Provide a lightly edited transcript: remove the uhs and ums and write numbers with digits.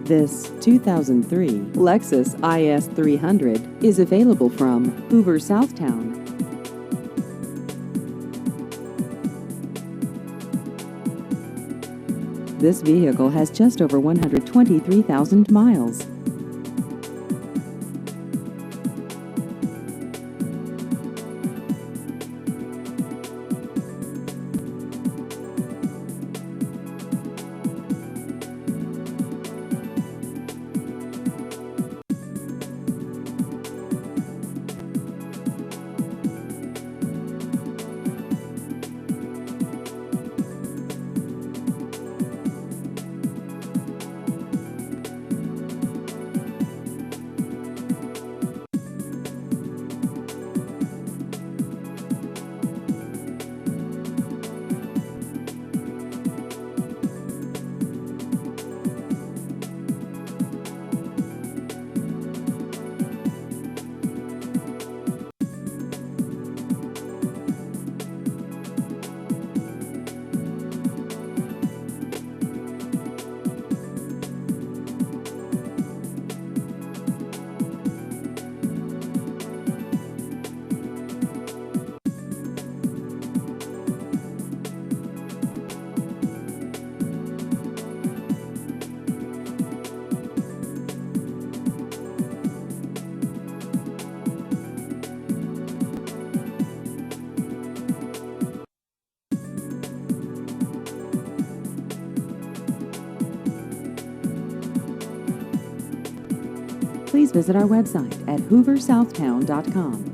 This 2003 Lexus IS 300 is available from Hoover, Southtown. This vehicle has just over 123,000 miles. Please visit our website at hooversouthtown.com.